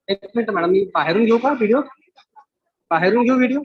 एक minute madam, मी बाहेरून घेऊ का व्हिडिओ? बाहेरून घेऊ व्हिडिओ?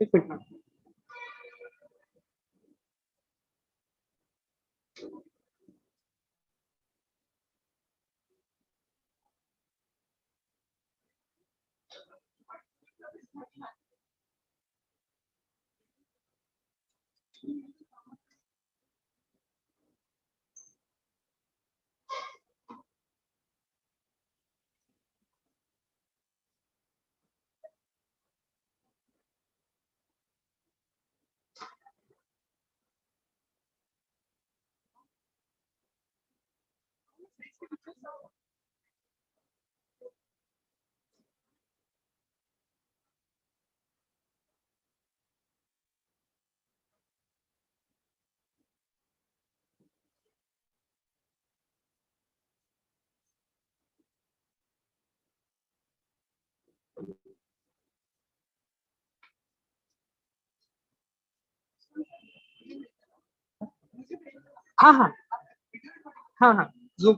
एक मिनिट. हाँ हाँ हाँ हाँ झूम.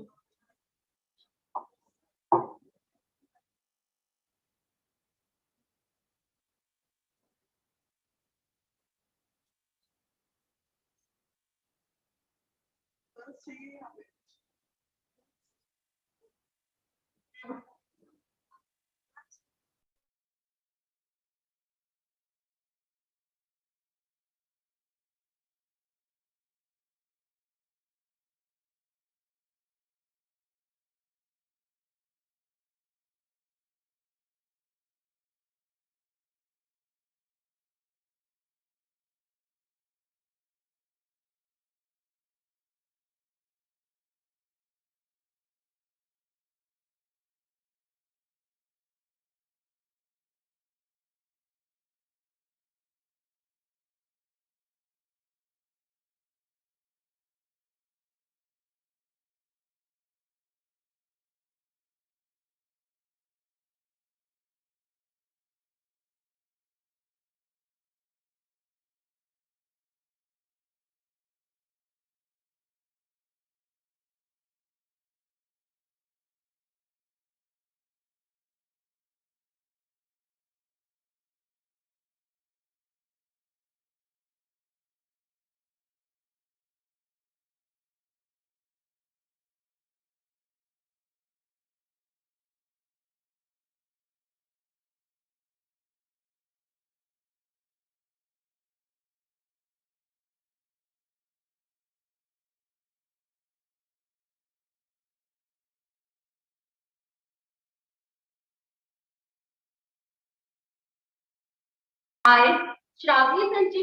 आय, 24 यांची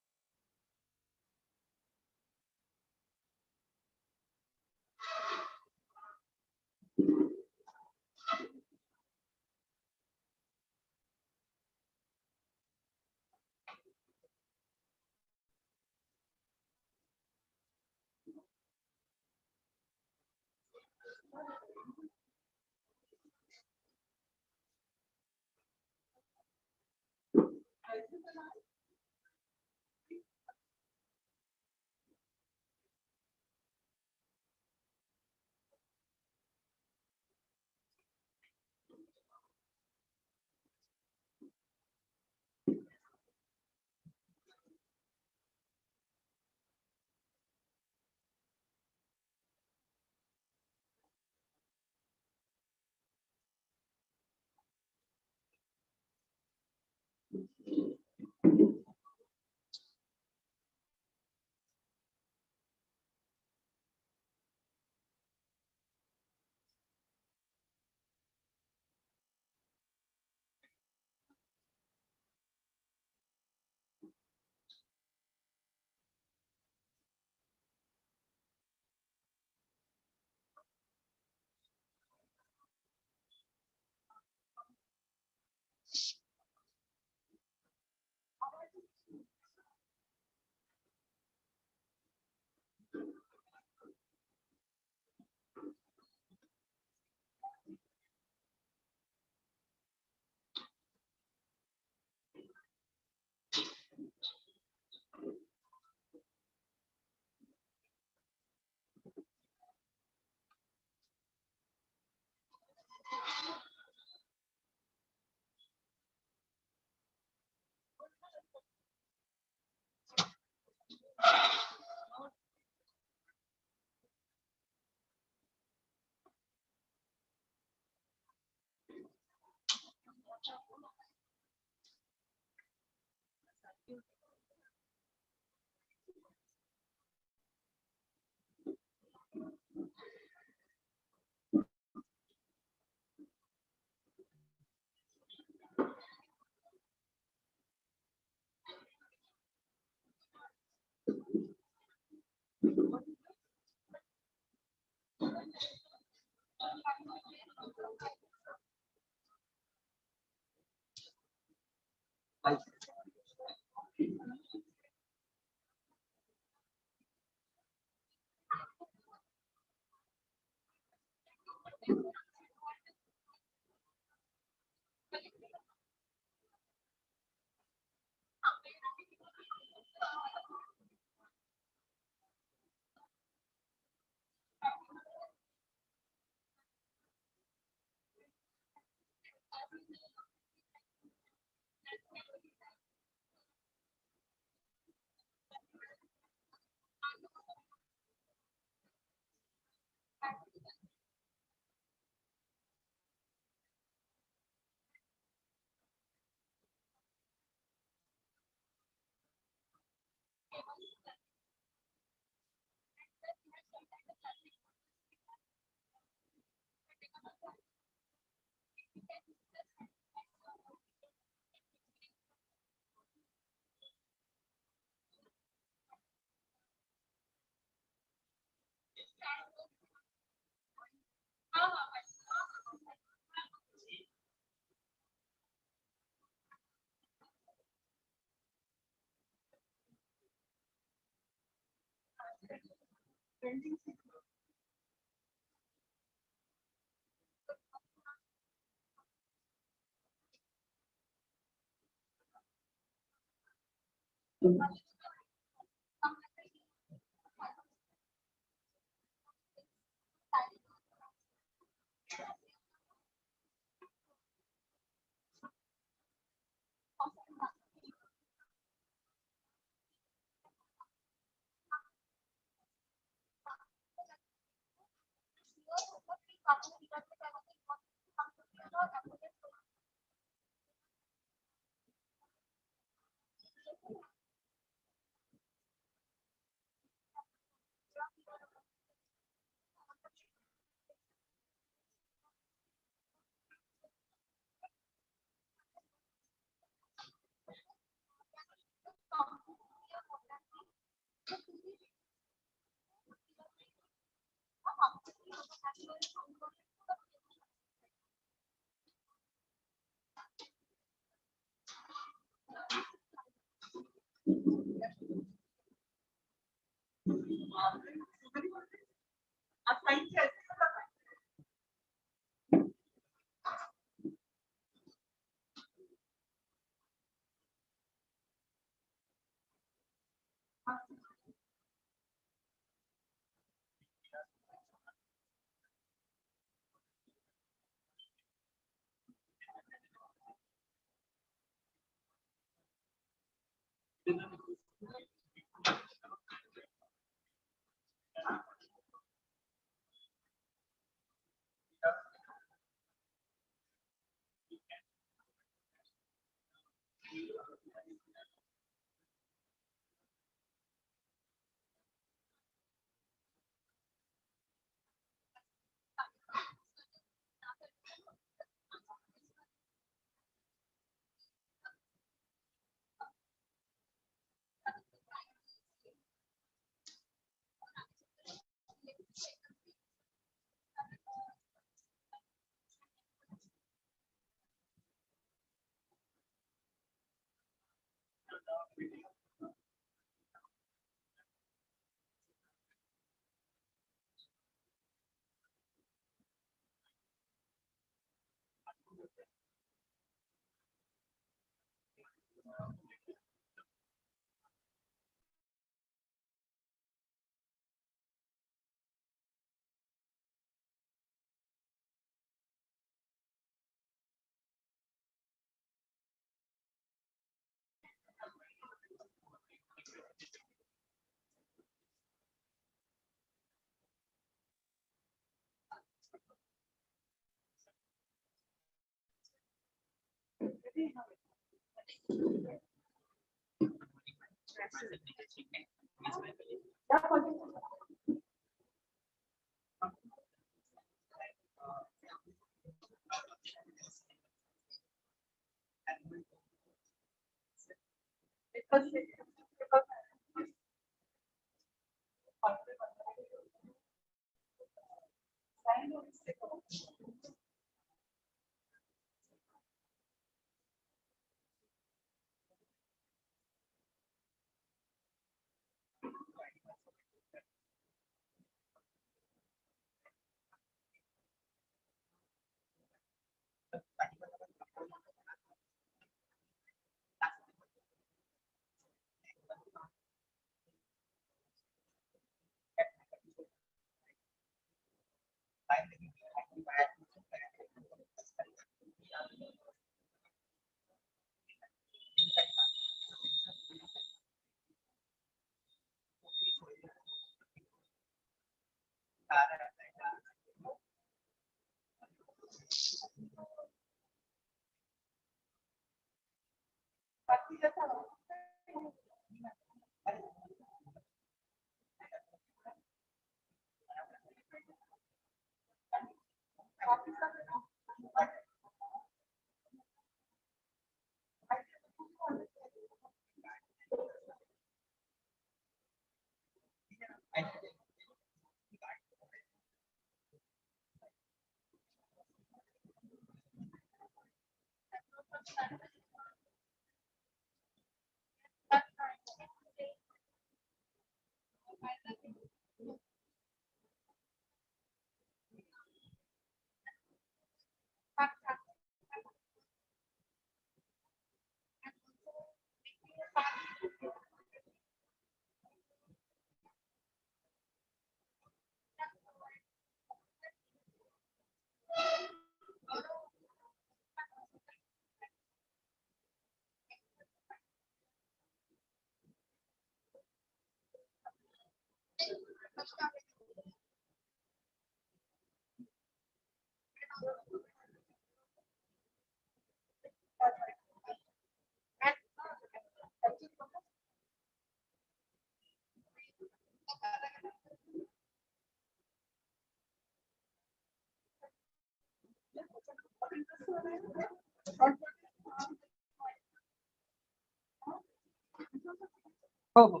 हो हो.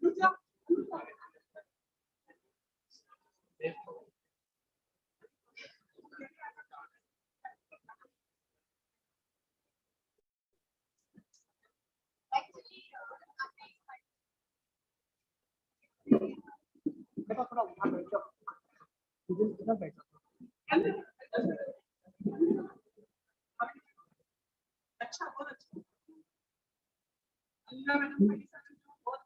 बेटा थोड़ा वहाँ बैठ जाओ, इधर बैठ जाओ। अच्छा, बहुत अच्छा। अल्लाह मैडम बहुत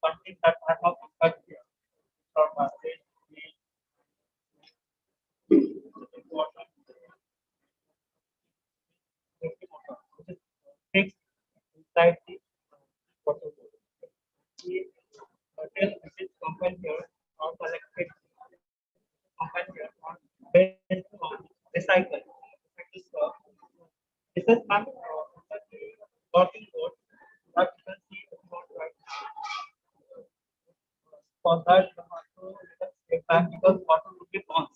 Something that I have discussed here from my stage is important. Which is fixed inside the water. The material which is combined here or collected combined here are based on recycle. This is not working code, but you can see the code right now. For that, you have to step back because water will be gone.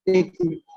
एक minute.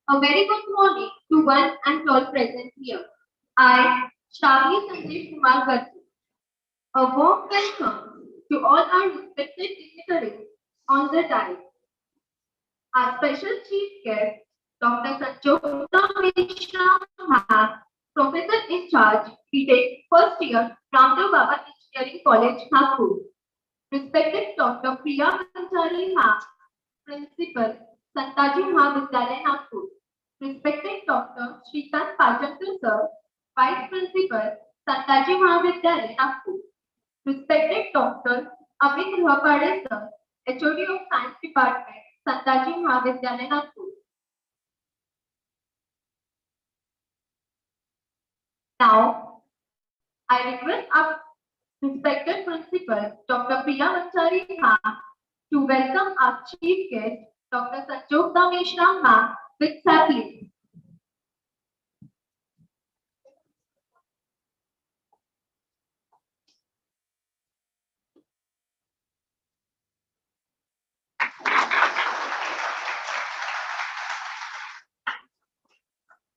A very good morning to one and all present here. I, Shravani Sanjeev Kumar Gargi, a warm welcome to all our respected dignitaries on the dais. Our special chief guest, Dr. Sanjogta Mishra, Professor in charge, BTech first year, Ramdev Baba Engineering College, Nagpur. Respected Dr. Priya Bhansali, Principal, Santaji Mahavidyalaya, Nagpur. Respected Dr. Shrikant Pajankar Sir, Vice Principal, Santaji Mahavidyalaya, Nagpur. Respected Dr. Amit Ruhapade Sir, HOD of Science Department, Santaji Mahavidyalaya, Nagpur. Now, I request our respected Principal, Dr. Priya Bhansali to welcome our Chief Guest, Dr. Sanjogta Mishra with sapling.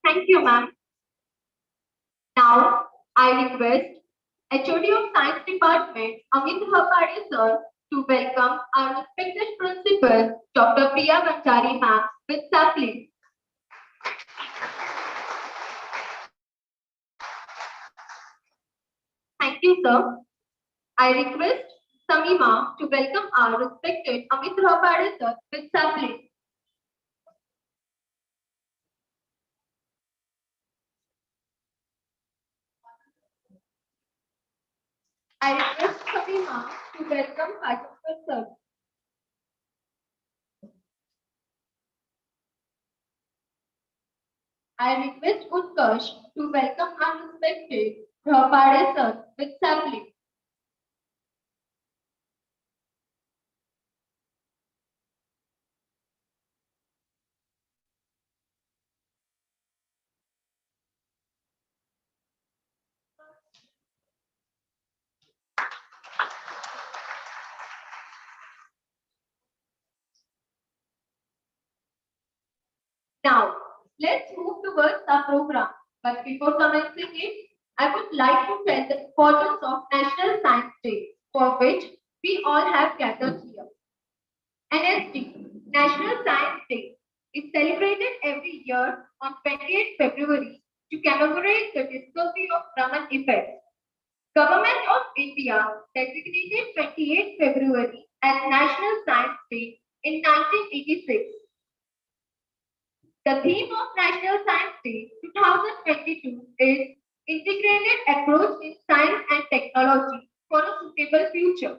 Thank you, ma'am. Now, I request HOD of Science Department, Amit Ruhapade Sir, to welcome our respected Principal, Dr. Priya Bhansali with sapling. Thank you, sir. I request Samima to welcome our respected Amit Ruhapade Sir with sapling. I request Samima to welcome Pajankar Sir. I request Utkarsh to welcome our respected Ruhapade Sir with sapling. Now, let's move towards our program. But before commencing it, I would like to tell the importance of National Science Day, for which we all have gathered here. NSD, National Science Day, is celebrated every year on 28 February to commemorate the discovery of Raman effect. Government of India designated 28 February as National Science Day in 1986. The theme of National Science Day 2022 is Integrated Approach in Science and Technology, for a suitable future.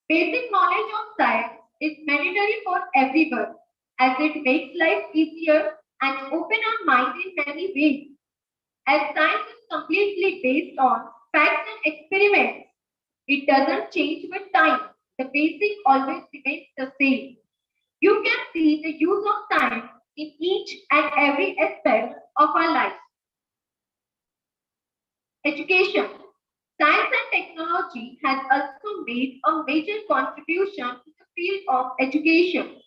Basic knowledge of science is mandatory for everyone as it makes life easier and open our mind in many ways. As science is completely based on facts and experiments, it doesn't change with time. The basic always remains the same. You can see the use of science in each and every aspect of our life. Education. Science and technology has also made a major contribution to the field of education.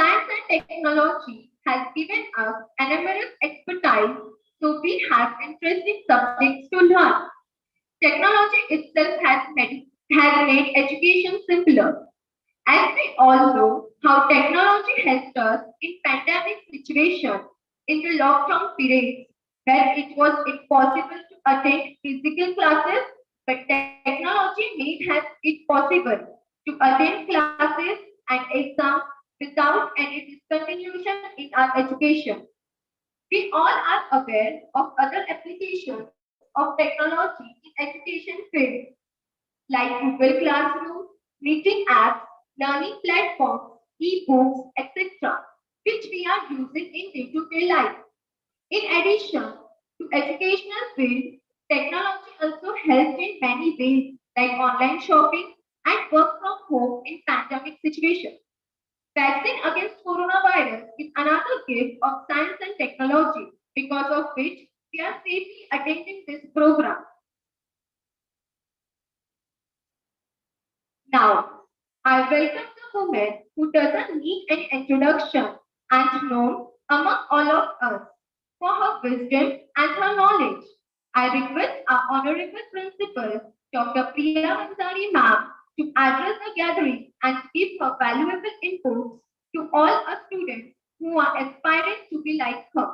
Science and technology has given us numerous expertise, so we have interesting subjects to learn. Technology itself has made education simpler. As we all know how technology helped us in pandemic situations in the lockdown periods where it was impossible to attend physical classes, but technology made it possible to attend classes and exams without any discontinuation in our education. We all are aware of other applications of technology in education field like Google Classroom, meeting apps, learning platforms, e-books, etc., which we are using in day-to-day life. In addition to educational field, technology also helped in many ways like online shopping and work from home in pandemic situations. Vaccine against coronavirus is another gift of science and technology because of which we are safely attending this program. Now, I welcome the woman who doesn't need any introduction and known among all of us for her wisdom and her knowledge. I request our Honorable Principal, Dr. Priya Ansari Ma'am, to address the gathering and give her valuable inputs to all our students who are aspiring to be like her.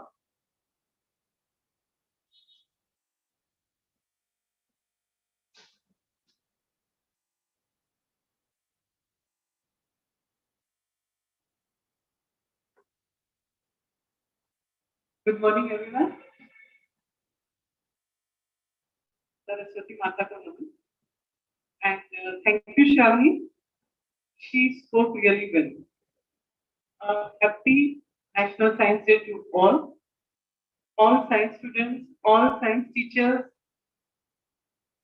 Good morning, everyone. Saraswati Mata ka naman. And thank you, Shavni. She spoke really well. Happy National Science Day to all science students, all science teachers,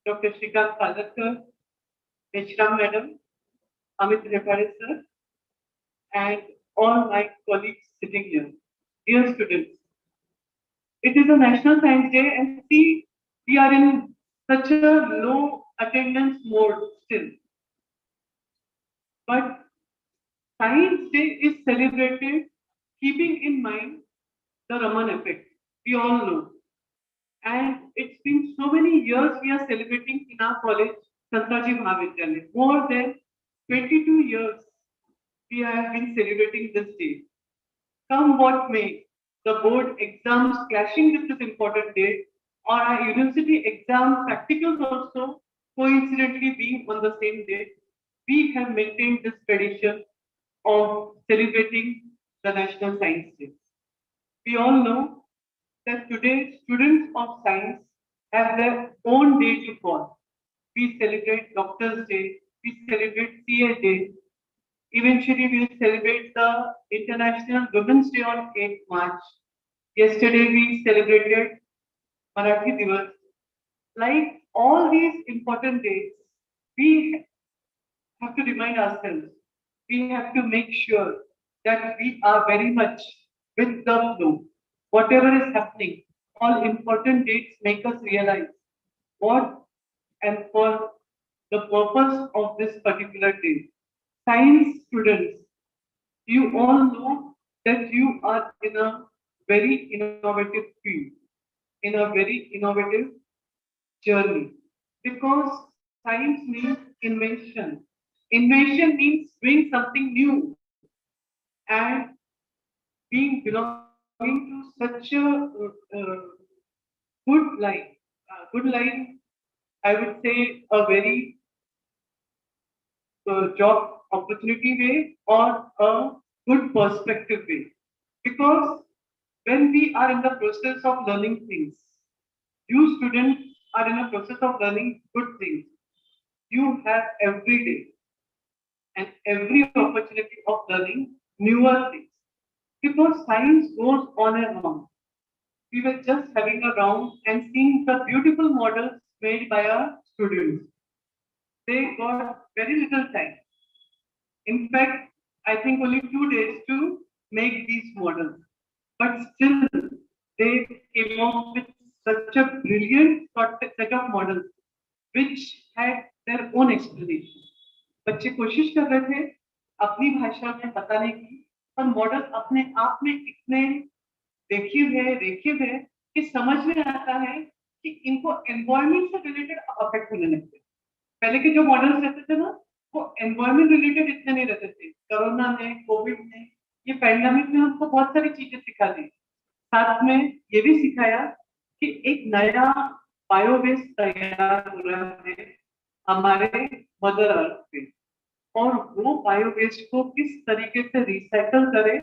Dr. Shrikant Padatkar, Meshram Madam, Amit Repare sir, and all my colleagues sitting here. Dear students, it is a National Science Day, and see, we are in such a low attendance mode still. But Science Day is celebrated keeping in mind the Raman effect. We all know. And it's been so many years we are celebrating in our college, Santaji Mahavidyalaya. More than 22 years we have been celebrating this day. Come what may, the board exams clashing with this important date, or our university exam practicals also coincidentally being on the same day, we have maintained this tradition of celebrating the National Science Day. We all know that today students of science have their own day to call. We celebrate Doctors' Day, we celebrate CA Day, eventually we will celebrate the International Women's Day on 8th March. Yesterday we celebrated Marathi Divas. Like all these important dates, we have to remind ourselves, we have to make sure that we are very much with the flow. Whatever is happening, all important dates make us realize what and for the purpose of this particular day. Science students, you all know that you are in a very innovative field, in a very innovative journey, because science means invention. Invention means doing something new and being belonging to such a good line. Good line, I would say a very job opportunity way or a good perspective way. Because when we are in the process of learning things, you students are in a process of learning good things. you have every day and every opportunity of learning newer things. Because science goes on and on. We were just having a round and seeing the beautiful models made by our students. They got very little time. In fact, I think only 2 days to make these models. But still, they came up with such a brilliant set of models which had their own explanation. बच्चे कोशिश कर रहे थे अपनी भाषा में बताने की, पर मॉडल अपने आप में इतने रेखीव है कि समझ में आता है कि इनको एनवायरनमेंट से रिलेटेड अफेक्ट होने लगते हैं। पहले के जो मॉडल्स रहते थे ना, वो एनवायरनमेंट रिलेटेड इतने नहीं रहते थे। कोरोना में, कोविड में, ये पैंडेमिक में हमको बहुत सारी चीजें सिखा दी। साथ में ये भी सिखाया कि एक नया बायोवेस्ट तैयार हो रहा है हमारे मदर अर्थ पे, और वो बायोवेस्ट को किस तरीके से रिसाइकल करें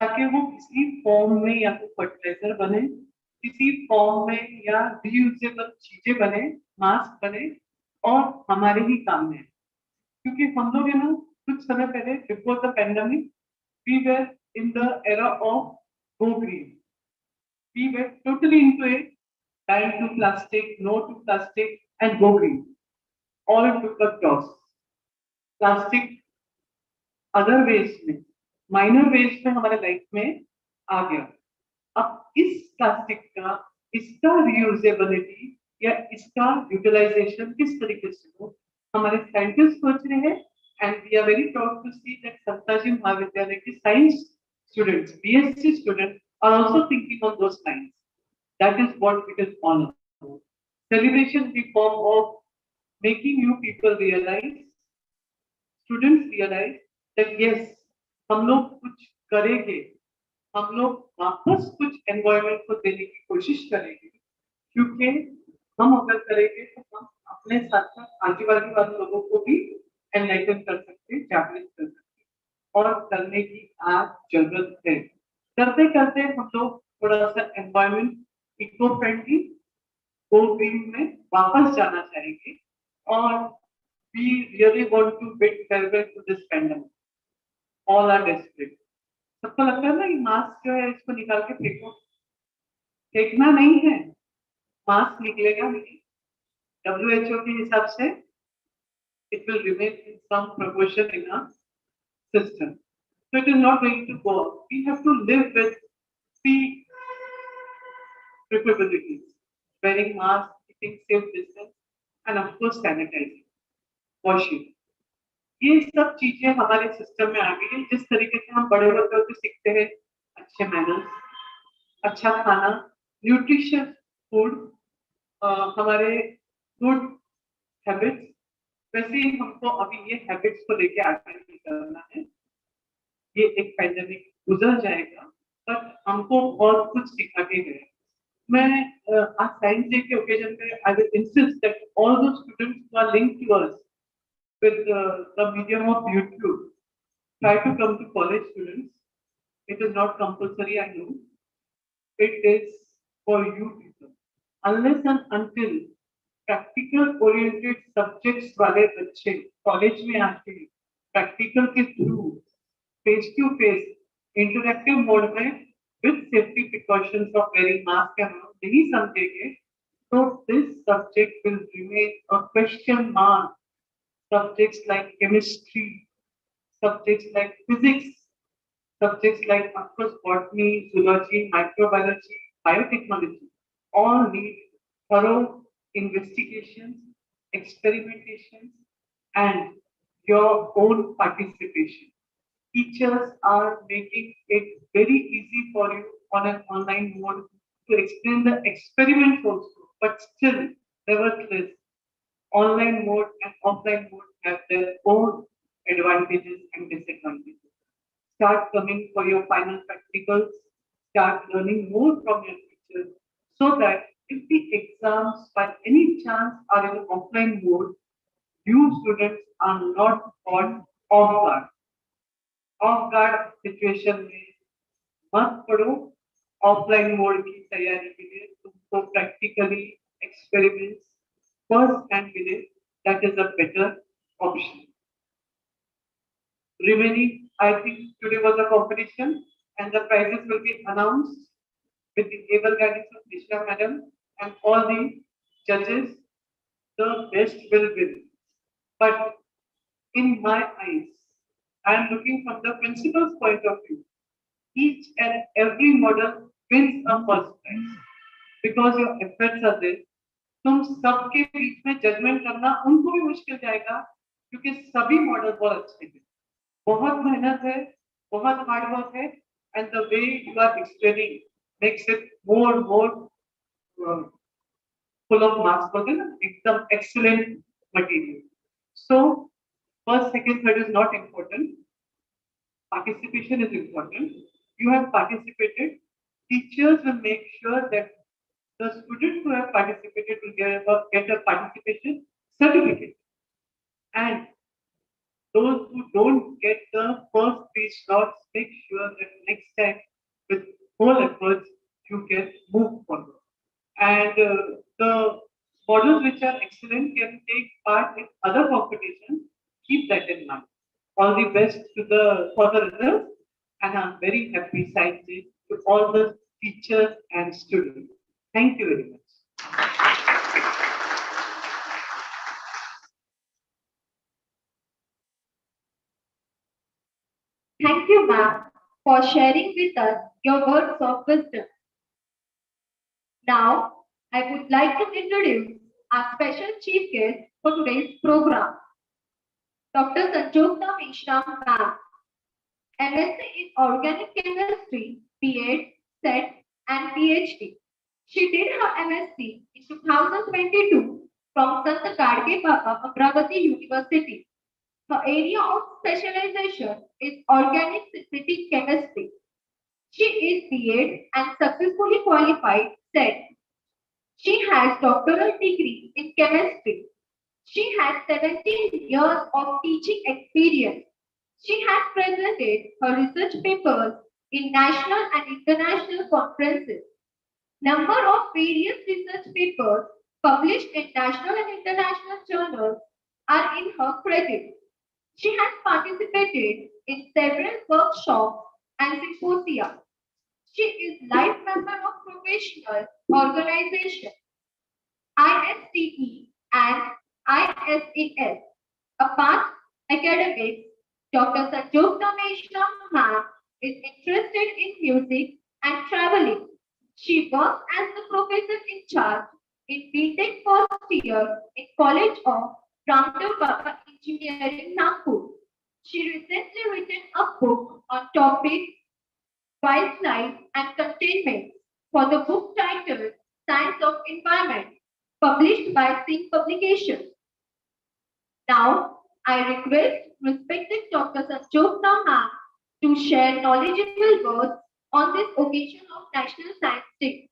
ताकि वो किसी फॉर्म में या तो फर्टिलाइजर बने, किसी फॉर्म में या रीयूजेबल चीजें बने, मास्क बने और हमारे ही काम में। क्योंकि हम लोग है ना, कुछ समय पहले before the pandemic we were in the era of go green. We were totally into it, die to plastic, no to plastic and go green. All took a toss. Plastic other waste में, minor waste में हमारे life में आ गया। अब इस plastic का, इसका reusability या इसका यूटिलाइजेशन किस तरीके से हो, हमारे साइंटिस्ट सोच रहे हैं। And we are very proud to see that सप्ताजी महाविद्यालय के science students, BSc students are also thinking on those lines. That is what it is all about. Celebration in form of making you people realise, students realise that yes, हम लोग कुछ करेंगे, हम लोग वापस कुछ एनवायरनमेंट को देने की कोशिश करेंगे। क्योंकि हम अगर करेंगे तो हम अपने साथ साथ आगे वाले लोगों को भी एनलाइटन कर सकते हैं, जागृत कर सकते हैं, और करने की आज जरूरत है। करते करते हम लोग थोड़ा सा environment eco friendly, go green में वापस जाना चाहेंगे। और we really want to bid farewell to this pandemic. All are desperate. सबको लगता है ना कि मास्क जो है इसको निकाल के फेंको, फेंकना नहीं है, मास्क निकलेगा नहीं। WHO के हिसाब से it will remain in some proportion in a system, so it is not going to go up. We have to live with three capabilities: wearing mask, keeping safe distance, and of course sanitizing, washing. ये सब चीजें हमारे system में आ गई है। जिस तरीके से हम बड़े होते होते सीखते हैं अच्छे मैनर्स, अच्छा खाना, न्यूट्रिशियस फूड, हमारे गुड हैबिट्स, वैसे ही हमको अभी ये हैबिट्स को लेके आगे निकलना है। ये एक पैंडेमिक गुजर जाएगा, बट हमको बहुत कुछ सिखा के गया। मैं आज साइंस डे के ओकेजन पे I will insist that all those students who are linked to us with the medium of YouTube, try to come to college students. It is not compulsory, I know. It is for you people. Unless and until practical oriented subjects वाले बच्चे college में आके practical के through face to face interactive mode में with safety precautions of wearing mask and all नहीं समझेंगे, तो this subject will remain a question mark. Subjects like chemistry, subjects like physics, subjects like, of course, botany, zoology, microbiology, biotechnology, all need thorough investigations, experimentations, and your own participation. Teachers are making it very easy for you on an online mode to explain the experiments also, but still, nevertheless, online mode and offline mode have their own advantages and disadvantages. Start coming for your final practicals, start learning more from your teachers, so that if the exams by any chance are in offline mode, you students are not caught off guard. Off guard situation में मत पढ़ो, offline mode की तैयारी के लिए तुमको practically experiments first hand मिले, that is a better option. Remaining, I think today was a competition and the prizes will be announced with the able guidance of Nisha Madam and all the judges. The best will win. But in my eyes, I am looking from the principal's point of view. Each and every model wins a first prize because your efforts are there. तुम सबके बीच में judgement करना उनको भी मुश्किल जाएगा क्योंकि सभी मॉडल बहुत अच्छे हैं, बहुत मेहनत है, बहुत हार्ड वर्क है, and the way you are explaining makes it more full of marks for them, एकदम excellent material. So first, second, third is not important. Participation is important. You have participated. Teachers will make sure that the students who have participated will get a participation certificate. And those who don't get the first three slots, make sure that next time with whole efforts you can move forward. And the models which are excellent can take part in other competitions. Keep that in mind. All the best for the results, and I'm very happy signing to all the teachers and students. Thank you very much. Thank you, ma'am, for sharing with us your words of wisdom. Now, I would like to introduce our special chief guest for today's program, Dr. Sanjogna Mishram, ma'am, MSc in Organic Chemistry, B.Ed, SET, and PhD. She did her MSc in 2022 from Sant Gadge Baba, Amravati University. Her area of specialization is organic synthetic chemistry. She is B.Ed and successfully qualified SET. She has doctoral degree in chemistry. She has 17 years of teaching experience. She has presented her research papers in national and international conferences. Number of various research papers published in national and international journals are in her credit. She has participated in several workshops and symposia. She is life member of professional organization ISTE and ISES. Apart academics, Dr. Sanjogna Mishra ma'am is interested in music and traveling. She works as the professor in charge in BTech first year in College of Ramdev Baba Engineering, Nagpur. She recently written a book on topic wildlife and containment for the book titled Science of Environment, published by Singh Publications. Now, I request respected Dr. Sanjogna ma'am to share knowledgeable words on this occasion of National Science Day.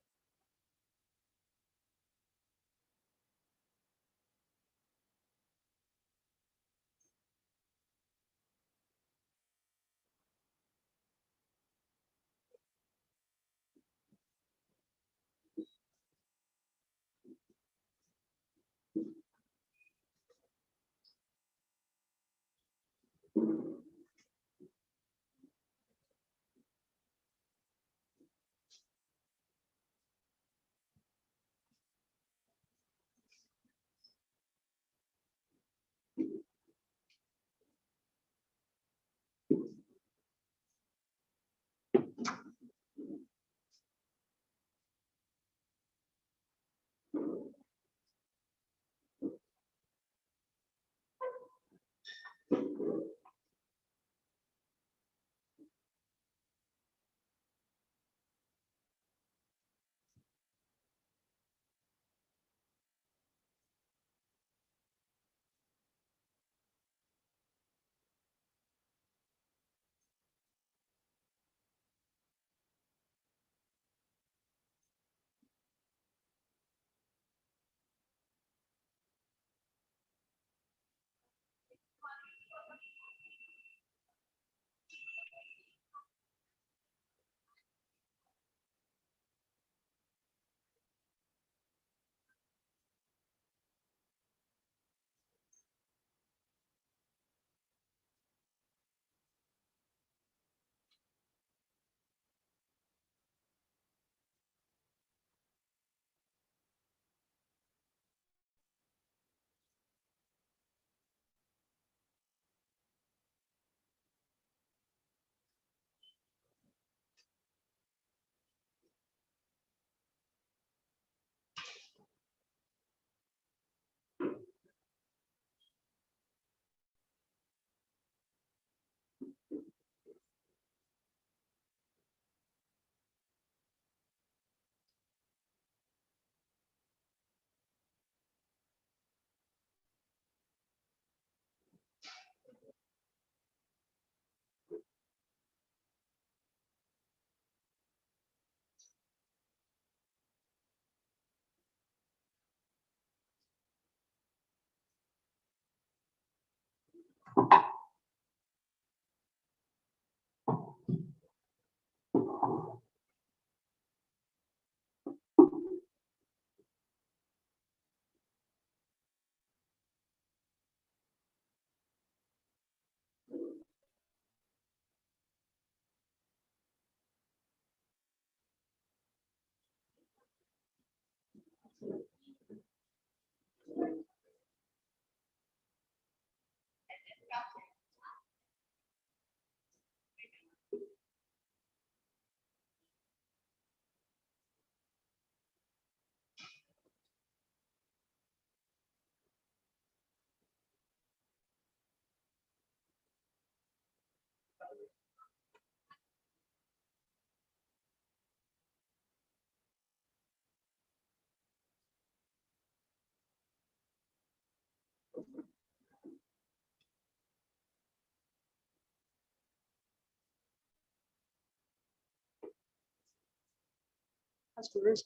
Students,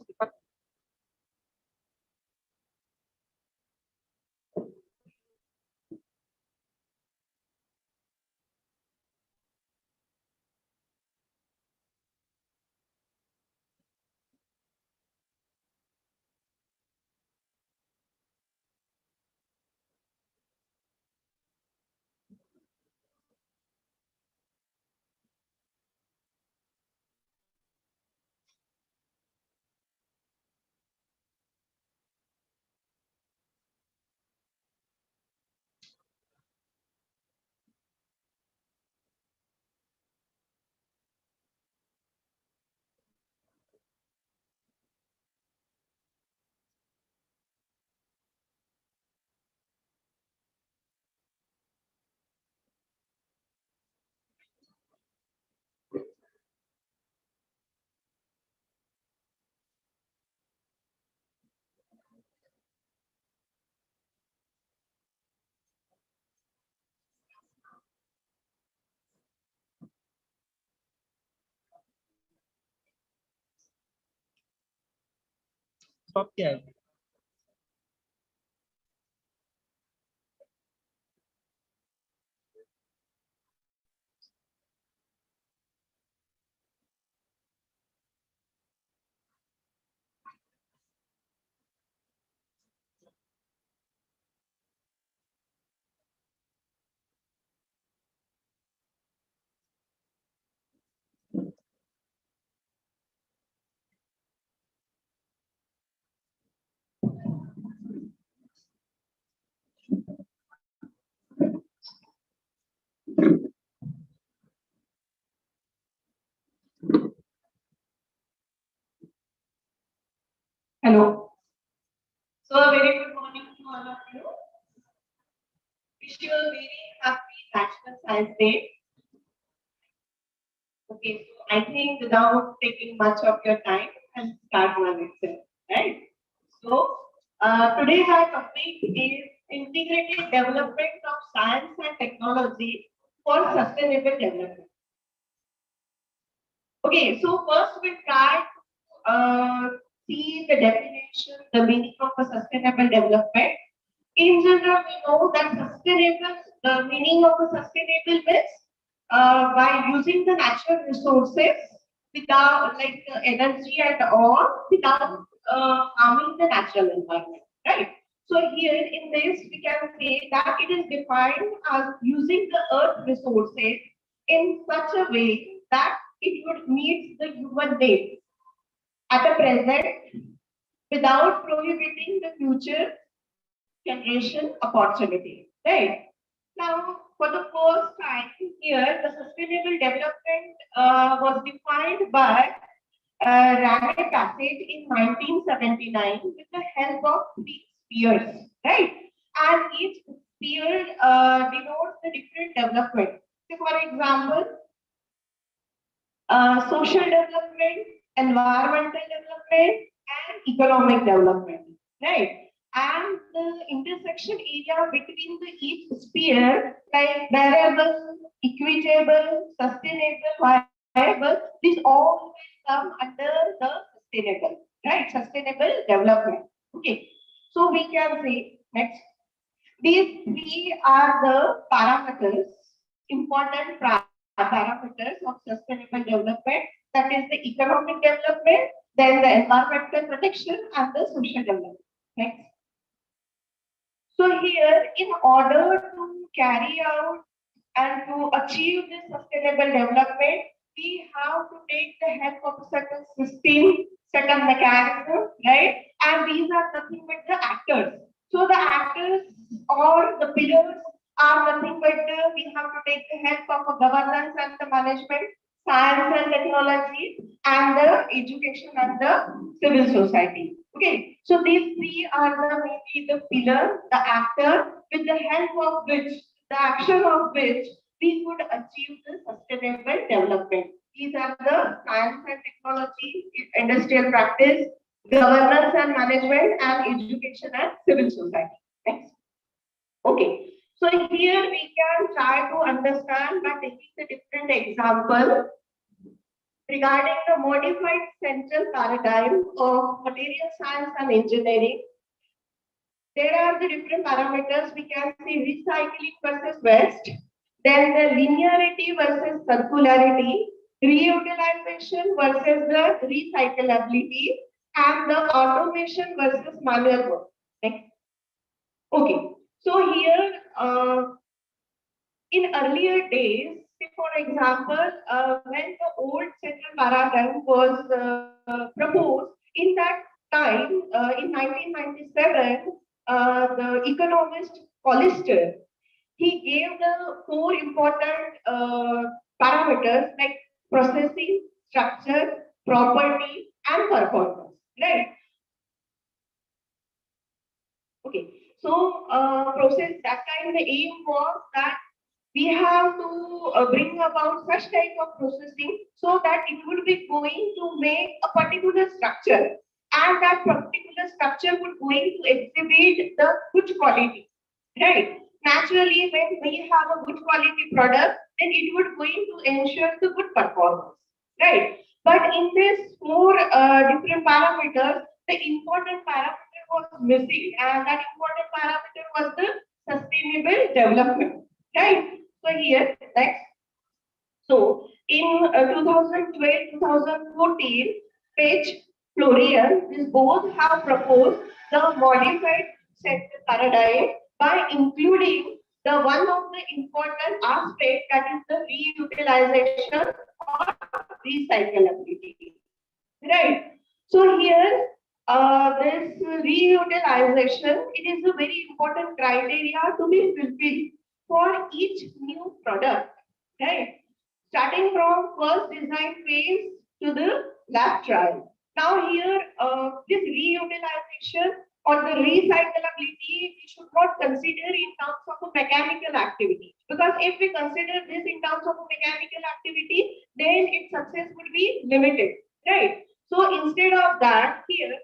stop किया है। Hello. So a very good morning to all of you. Wish you a very happy National Science Day. Okay, so I think without taking much of your time, I'll start my lecture, right? So today's our topic is integrated development of science and technology for sustainable development. Okay, so first we try to see the definition, the meaning of a sustainable development. In general, we know that sustainable, the meaning of a sustainable means by using the natural resources without like energy and all without harming the natural environment, right? So here in this, we can say that it is defined as using the earth resources in such a way that it would meet the human needs at the present without prohibiting the future generation opportunity, right? Now, for the first time here, the sustainable development was defined by Rane Passage in 1979 with the help of three spheres, right? And each sphere denotes the different development. So, for example, social development, environmental development, and economic development, right? And the intersection area between the each sphere, like variable, equitable, sustainable, viable, these all will come under the sustainable, right? Sustainable development. Okay. So we can say next. These three are the parameters, important parameters of sustainable development. That is the economic development, then the environmental protection, and the social development. Next. So here, in order to carry out and to achieve this sustainable development, we have to take the help of certain system, certain mechanism, right? And these are nothing but the actors. So the actors or the pillars are nothing but we have to take the help of a governance and the management, science and technology, and the education and the civil society. Okay, so these three are the maybe the pillar, the actor, with the help of which, the action of which we could achieve the sustainable development. These are the science and technology, industrial practice, governance and management, and education and civil society. Next. Okay, so here we can try to understand by taking the different example regarding the modified central paradigm of material science and engineering. There are the different parameters. We can see recycling versus waste, then the linearity versus circularity, reutilization versus the recyclability, and the automation versus manual work. Next. Okay, so here in earlier days, say for example, when the old central paradigm was proposed, in that time, in 1997, the economist Hollister, he gave the four important parameters like processing, structure, property, and performance. Right? Okay. So process that time the aim was that we have to bring about such type of processing so that it would be going to make a particular structure, and that particular structure would going to exhibit the good quality, right? Naturally, when we have a good quality product, then it would going to ensure the good performance, right? But in this four different parameters, the important parameter was missing, and that important parameter was the sustainable development, right? So here, next. So in 2012-2014, Page Florian, these both have proposed the modified central paradigm by including the one of the important aspect, that is the reutilization or recyclability. Right. So here, this reutilization, it is a very important criteria to be fulfilled for each new product, right? Starting from first design phase to the lab trial. Now here, this reutilization or the recyclability, we should not consider in terms of a mechanical activity, because if we consider this in terms of a mechanical activity, then its success would be limited, right? So instead of that, here,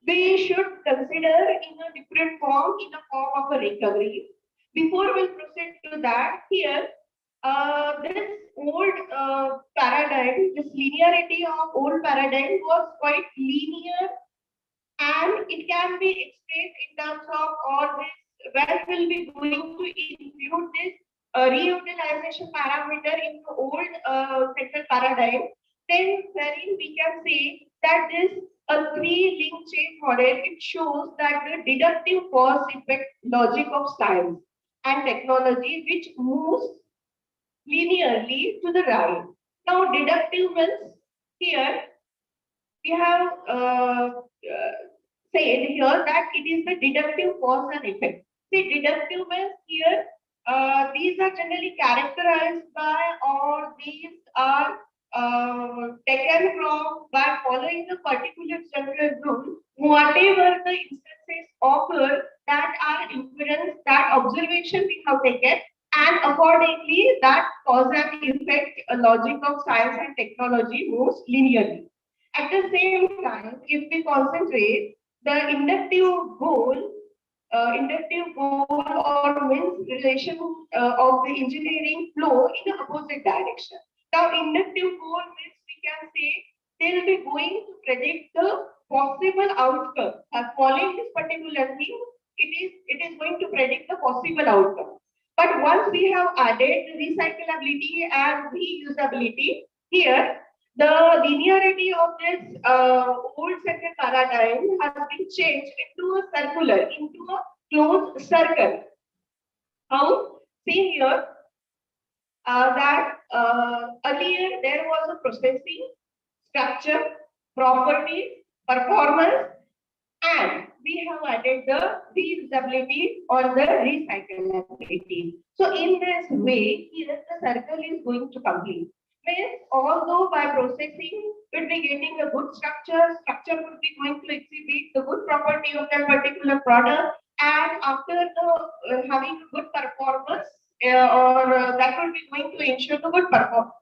we should consider in a different form, in the form of a recovery. Before we proceed to that, here, this old paradigm, this linearity of old paradigm was quite linear, and it can be explained in terms of all this, where will be going to include this reutilization parameter in the old central paradigm, then wherein we can say that this a three-link chain model, it shows that the deductive cause effect logic of science and technology, which moves linearly to the right. Now, deductive means here we have said here that it is the deductive cause and effect. See, deductive means here these are generally characterized by, or these are taken from by following the particular general rule, whatever the instances occur that are influenced, that observation we have taken, and accordingly that cause and effect logic of science and technology moves linearly. At the same time, if we concentrate the inductive goal or means relation of the engineering flow in the opposite direction. Now, inductive goal means we can say they will be going to predict the possible outcome. Following this particular thing, it is going to predict the possible outcome. But once we have added recyclability and reusability, here the linearity of this old circle paradigm has been changed into a circular, into a closed circle. How? See here that earlier there was a processing, structure, properties, performance, and we have added the reusability or the recyclability. So in this way, here the circle is going to complete. Means although by processing we'll be getting a good structure, structure would be going to exhibit the good property of that particular product, and after the having a good performance that will be going to ensure the good performance,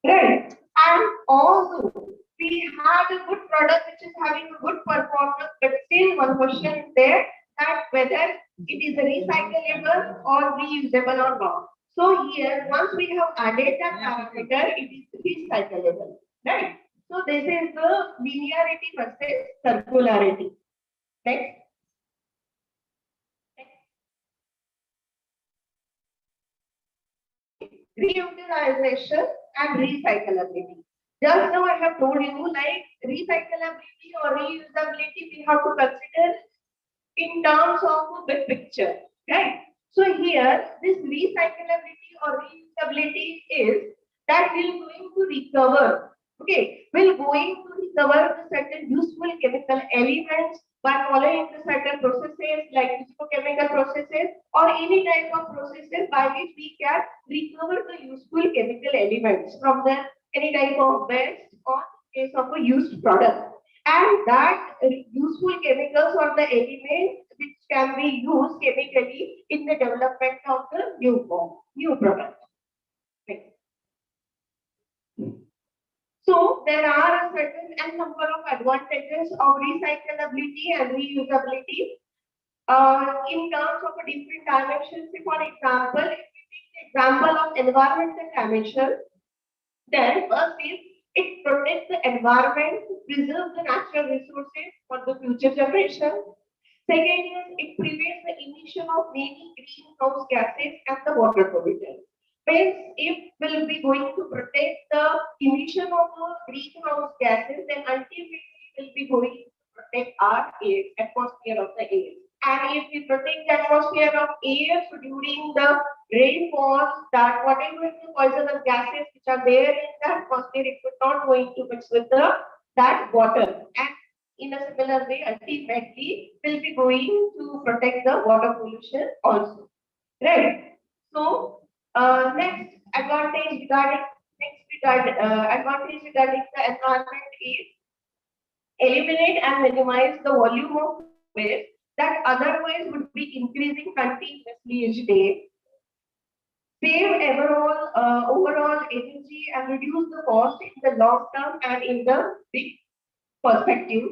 right? And also we had a good product which is having a good performance, but still one question is there that whether it is recyclable or reusable or not. So here, once we have added that parameter, it is recyclable, right? So this is the linearity versus circularity. Next. Reutilization and recyclability. Just now I have told you, like recyclability or reusability, we have to consider in terms of a big picture, right? So here, this recyclability or reusability is that we're going to recover, okay? We're going to recover the certain useful chemical elements by following the certain processes like physicochemical processes or any type of processes by which we can recover the useful chemical elements from the any type of waste or case of a used product. And that useful chemicals or the elements which can be used chemically in the development of the new form, new product. Okay. So there are a certain n number of advantages of recyclability and reusability in terms of a different dimensions. For example, if we take the example of environmental dimension, then first is it protects the environment, preserves the natural resources for the future generation. Second is it prevents the emission of many greenhouse gases and the water pollution. Hence, if we'll be going to protect the emission of the greenhouse gases, then ultimately we'll be going to protect our air, atmosphere of the air. And if we protect the atmosphere of air, so during the rainfall, that whatever the poisonous gases which are there in the atmosphere, it would not going to mix with the that water. And in a similar way, ultimately, will be going to protect the water pollution also. Right? So next advantage regarding the environment is eliminate and minimize the volume of waste that otherwise would be increasing continuously each day. Save overall energy and reduce the cost in the long term and in the big perspective.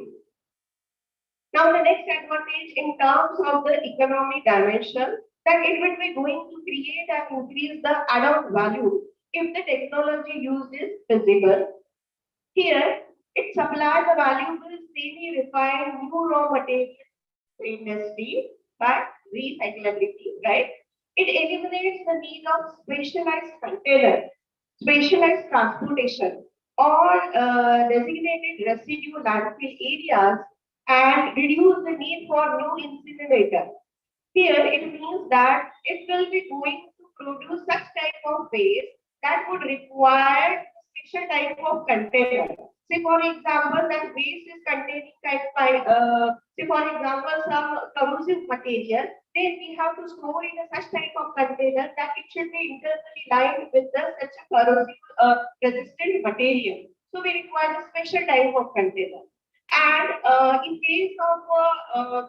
Now the next advantage in terms of the economic dimension, that it will be going to create and increase the added value if the technology used is feasible. Here, it supplies the valuable semi-refined new raw material to industry by recyclability, right? It eliminates the need of specialized container, specialized transportation, or designated residue landfill areas and reduce the need for new incinerator. Here it means that it will be going to produce such type of waste that would require special type of container. Say for example, that waste is containing type by say for example some corrosive material, then we have to store in a such type of container that it should be internally lined with the such a corrosive resistant material. So we require a special type of container. And in case of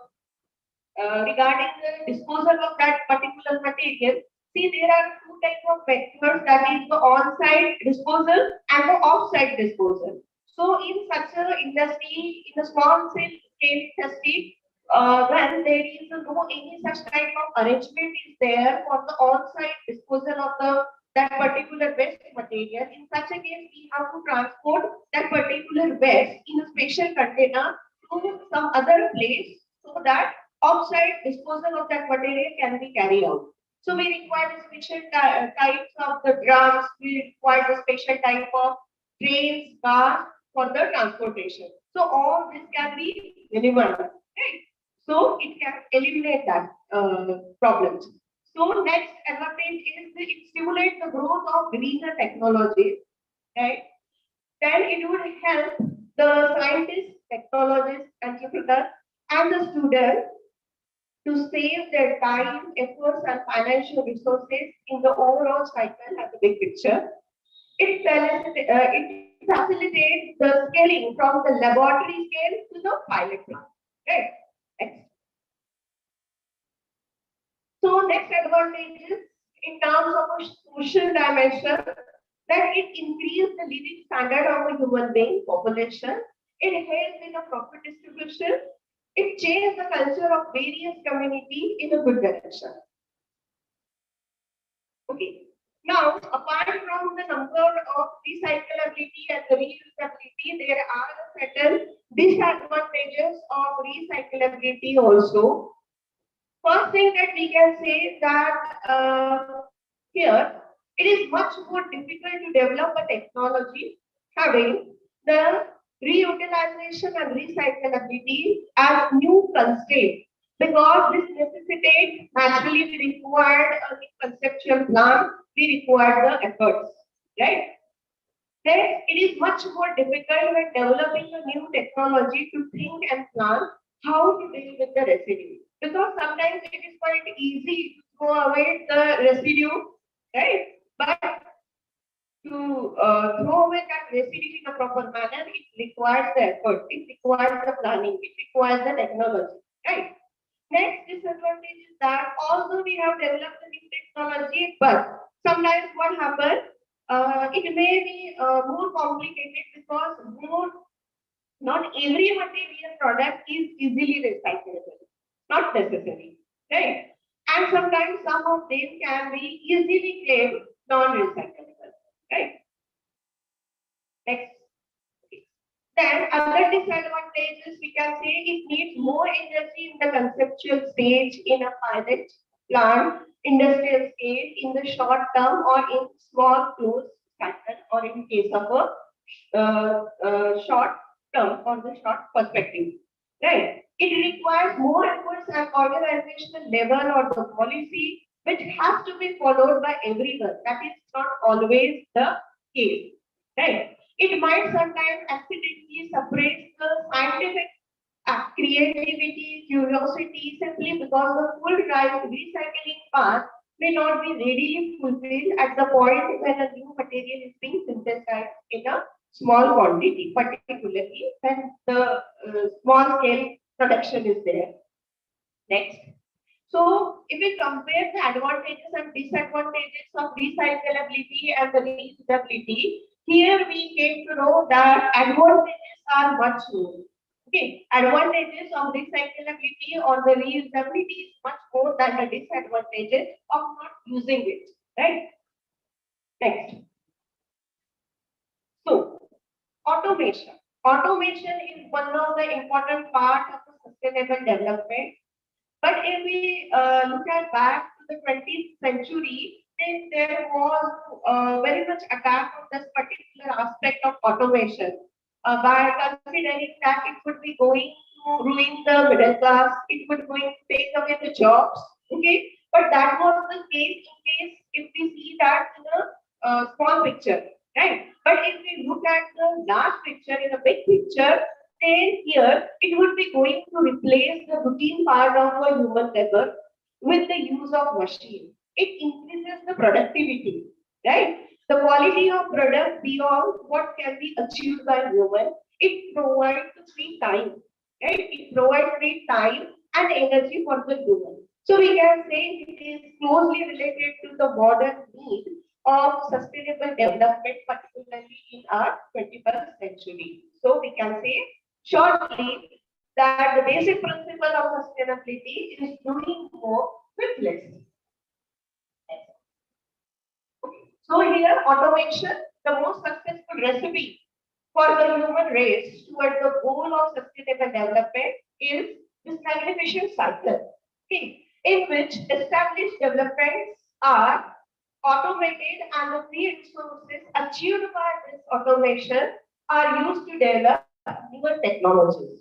regarding the disposal of that particular material, see there are two types of methods, that is the on-site disposal and the off-site disposal. So in such a industry, in a small scale industry, when there is no any such type of arrangement is there for the on-site disposal of that particular waste material, in such a case we have to transport that particular waste in a special container to some other place so that offsite disposal of that material can be carried out. So we require special types of the drums, we require the special type of trains, cars for the transportation. So all this can be minimized, right? So it can eliminate that problems. So next advantage is that it stimulates the growth of greener technology, right? Then it would help the scientists, technologists, entrepreneurs, and the students to save their time, efforts, and financial resources in the overall cycle as a big picture. It facilitates the scaling from the laboratory scale to the pilot plant. Right? Next. So next advantage is in terms of a social dimension that it increases the living standard of a human being population. It helps in a profit distribution. It changes the culture of various communities in a good direction. Okay. Now, apart from the number of recyclability and the reusability, there are certain disadvantages of recyclability also. First thing that we can say is that here it is much more difficult to develop a technology having the reutilization and recyclability as new constraint because this necessitates naturally we required a conceptual plan, we require the efforts, right? Then it is much more difficult when developing a new technology to think and plan how to deal with the residue. Because sometimes it is quite easy to throw away the residue, right? But to throw away that residue in a proper manner, it requires the effort, it requires the planning, it requires the technology, right? Next disadvantage is that although we have developed the new technology, but sometimes what happens, it may be more complicated because not every material product is easily recyclable, not necessary, right? And sometimes some of them can be easily claimed non-recyclable, right? Next. Then other disadvantages we can say it needs more energy in the conceptual stage in a pilot plant, industrial scale, in the short term or in small closed cycle or in case of a short term or the short perspective, right? It requires more efforts at organizational level or the policy which has to be followed by everyone. That is not always the case, right? It might sometimes accidentally suppress the scientific creativity, curiosity, simply because the full recycling path may not be readily fulfilled at the point when a new material is being synthesized in a small quantity, particularly when the small scale production is there. Next. So, if we compare the advantages and disadvantages of recyclability and the reusability, here we came to know that advantages are much more. Okay, advantages of recyclability or the reusability is much more than the disadvantages of not using it. Right? Next. So, automation. Automation is one of the important parts of the sustainable development. But if we look at back to the 20th century, then there was very much attack on this particular aspect of automation by considering that it would be going to ruin the middle class, it would going to take away the jobs. Okay, but that was the case in case if we see that in a small picture, right? But if we look at the large picture in a big picture, then here it would be going to replace the routine part of a human labor with the use of machine. It increases the productivity, right? The quality of product beyond what can be achieved by human. It provides free time, right? It provides free time and energy for the human. So we can say it is closely related to the modern need of sustainable development, particularly in our 21st century. So we can say shortly that the basic principle of sustainability is doing more with less. So here automation, the most successful recipe for the human race toward the goal of sustainable development is this magnificent cycle, okay, in which established developments are automated and the free resources achieved by this automation are used to develop newer technologies.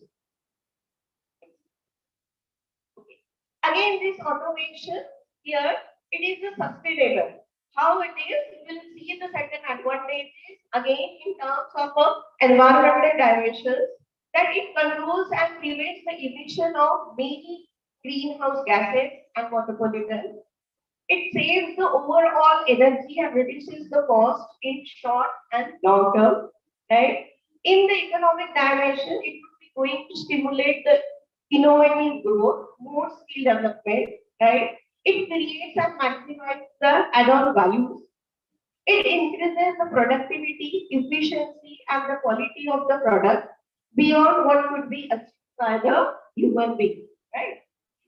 Again, this automation here, it is a sustainable. How it is, we will see the certain advantages again in terms of environmental dimensions that it controls and prevents the emission of many greenhouse gases and water pollutants. It saves the overall energy and reduces the cost in short and long term, right? In the economic dimension, it would be going to stimulate the innovative growth, more skill development, right? It creates and maximizes the add-on values. It increases the productivity, efficiency, and the quality of the product beyond what could be achieved by the human being, right?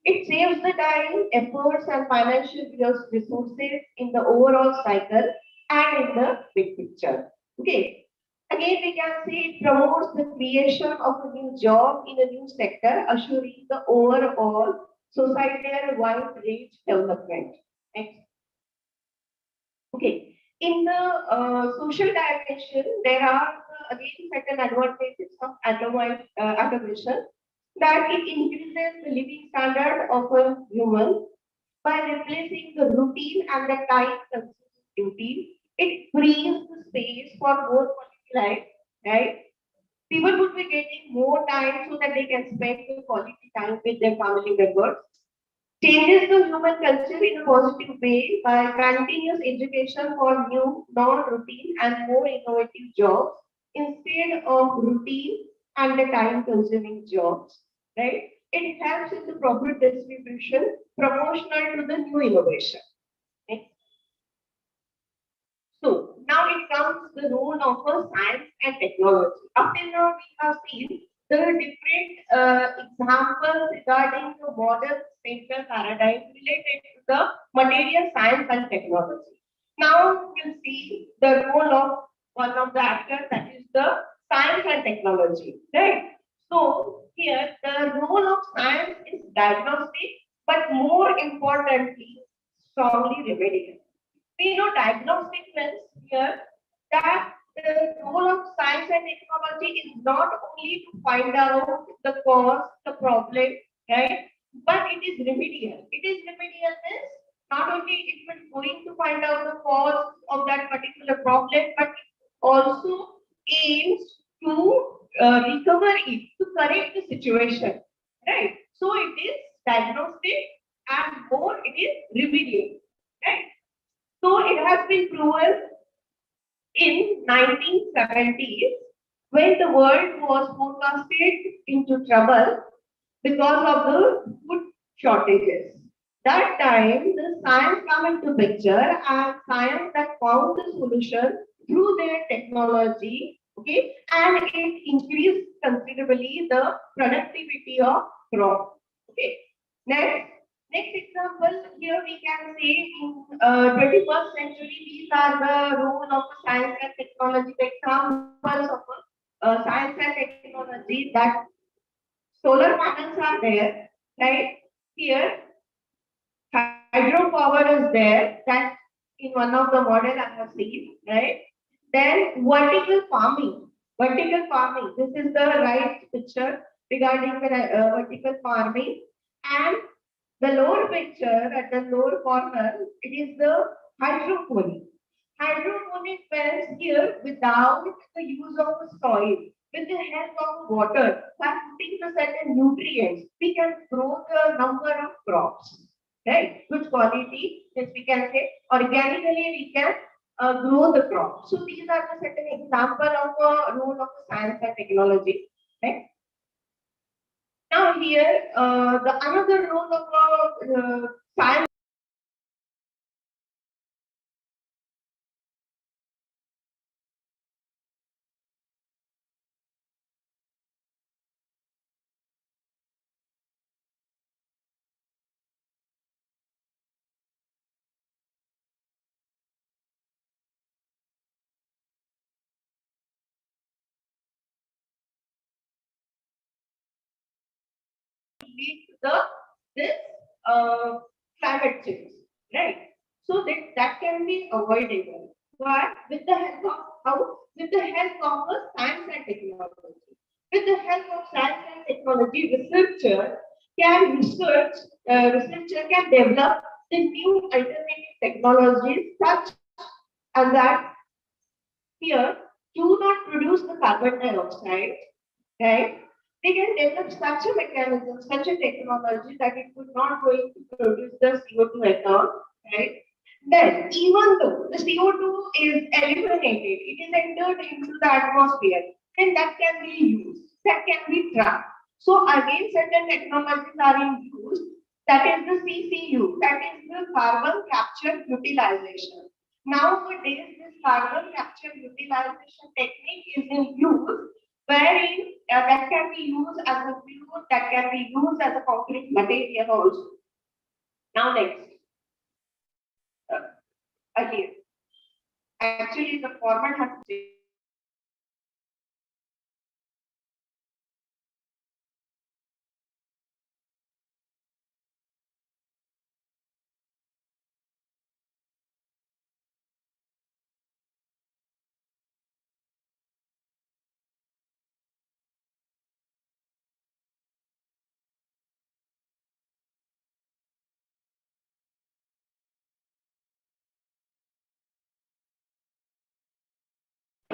It saves the time, efforts, and financial resources in the overall cycle and in the big picture. Okay. Again, we can say it promotes the creation of a new job in a new sector, assuring the overall societal wide range development. Next. Okay. In the social dimension, there are again certain advantages of automation that it increases the living standard of a human by replacing the routine and the time-consuming duty. It frees the space for more quality life, right? People would be getting more time so that they can spend the quality time with their family members. Changes the human culture in a positive way by continuous education for new, non-routine and more innovative jobs instead of routine and the time-consuming jobs, right? It helps in the profit distribution proportional to the new innovation. Next. So now it comes the role of a science and technology. Up till now we have seen the different examples regarding the modern spatial paradigm related to the material science and technology. Now we'll see the role of one of the actors, that is the science and technology, right? So here the role of science is diagnostic, but more importantly, strongly remedial. We know diagnostic means here that the role of science and technology is not only to find out the cause, the problem, right? But it is remedial. It is remedial means not only it will going to find out the cause of that particular problem, but it also aims to recover it, to correct the situation, right? So it is diagnostic and more it is remedial, right? So it has been proven in 1970s when the world was forecasted into trouble because of the food shortages. That time the science come into picture and science that found the solution through their technology, okay, and it increased considerably the productivity of crop. Okay. Next example, here we can say in 21st century, these are the role of science and technology, the examples of science and technology, that solar panels are there, right? Here, hydropower is there, that in one of the model I have seen, right? Then vertical farming, this is the right picture regarding the vertical farming, and the lower picture at the lower corner, it is the hydroponic. Hydroponic means here without the use of the soil, with the help of water, by putting the certain nutrients, we can grow the number of crops, right? Good quality, yes, we can say organically we can grow the crop. So these are the certain example of a role of science and technology, right? Now here, the another role of science lead to this climate change, right? So that can be avoidable. But with the help of how? With the help of the science and technology. With the help of science and technology, researcher can develop the new alternative technologies such as that here do not produce the carbon dioxide, right? They can develop such a mechanism, such a technology that it would not going to produce the CO2 at all, right? Then, even though the CO2 is eliminated, it is entered into the atmosphere, then that can be used, that can be trapped. So again, certain technologies are in use. That is the CCU, that is the carbon capture utilization. Nowadays, this carbon capture utilization technique is in use, wherein that can be used as a fuel, that can be used as a concrete material also. Now next. Again, actually the format has changed.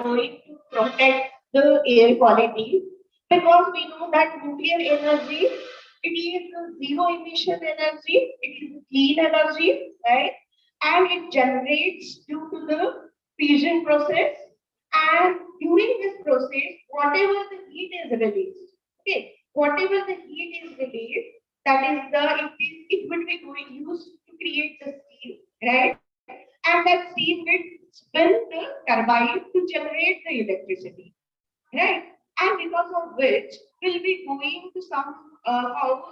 Going to protect the air quality because we know that nuclear energy, it is zero emission energy, it is clean energy, right? And it generates due to the fission process, and during this process whatever the heat is released, okay, whatever the heat is released, that is it will be going used to create the steam, right? And that steam will spin the turbine to generate the electricity, right? And because of which will be going to some how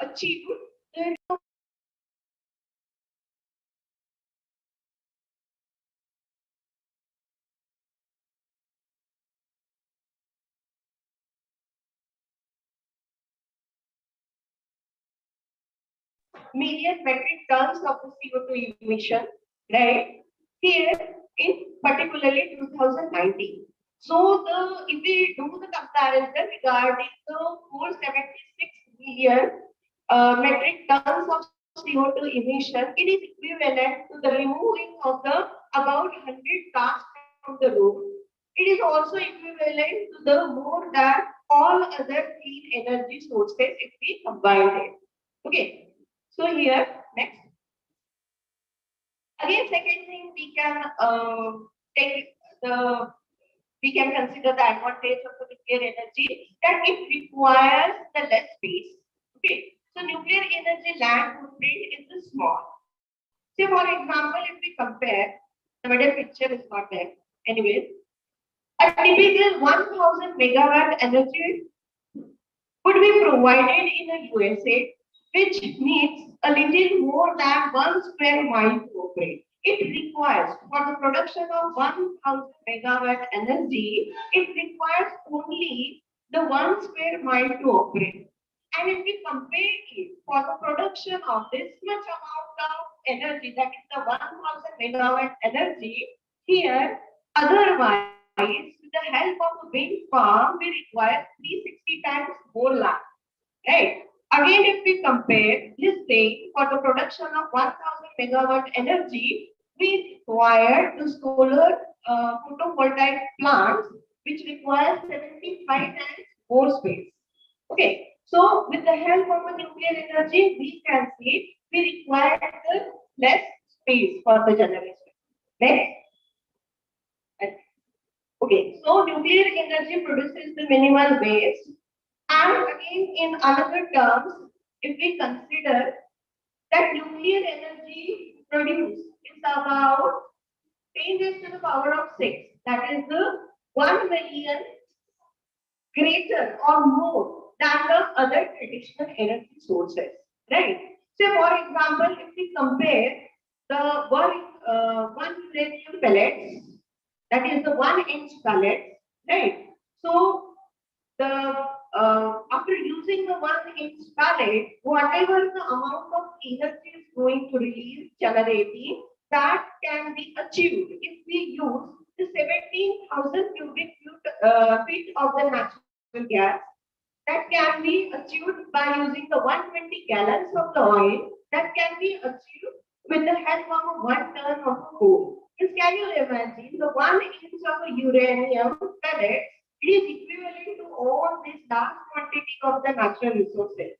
achieve the million metric tons of the CO2 emission, right? Here in particularly 2019. So if we do the comparison regarding the 476 million metric tons of CO2 emission, it is equivalent to the removing of the about 100 cars from the road. It is also equivalent to the more than all other clean energy sources if we combine it. Okay. So here, next. Again, second thing we can we can consider the advantage of the nuclear energy that it requires the less space. Okay, so nuclear energy land footprint is small. Say for example, if we compare, the middle picture is not there. Anyways, a typical 1000 megawatt energy would be provided in the USA, which needs a little more than 1 square mile to operate. It requires, for the production of 1000 megawatt energy, it requires only the 1 square mile to operate. And if we compare it for the production of this much amount of energy, that is the 1000 megawatt energy, here, otherwise, with the help of a wind farm, we require 360 times more land, right? Again, if we compare, let's say for the production of 1000 megawatt energy, we require the solar photovoltaic plants, which require 75 times more space. Okay, so with the help of a nuclear energy, we can see we require the less space for the generation. Next. Okay, so nuclear energy produces the minimal waste. And again, in another terms, if we consider that nuclear energy produced is about 10 raised to the power of 6, that is the 1 million greater or more than the other traditional energy sources, right? So, for example, if we compare the one uranium pellets, that is the 1 inch pellet, right? So the after using the 1-inch pellet, whatever the amount of energy is going to release, generating, that can be achieved if we use the 17,000 cubic feet of the natural gas. That can be achieved by using the 120 gallons of the oil. That can be achieved with the help of 1 ton of coal. Can you imagine the 1 inch of a uranium pellet? It is equivalent to all this large quantity of the natural resources,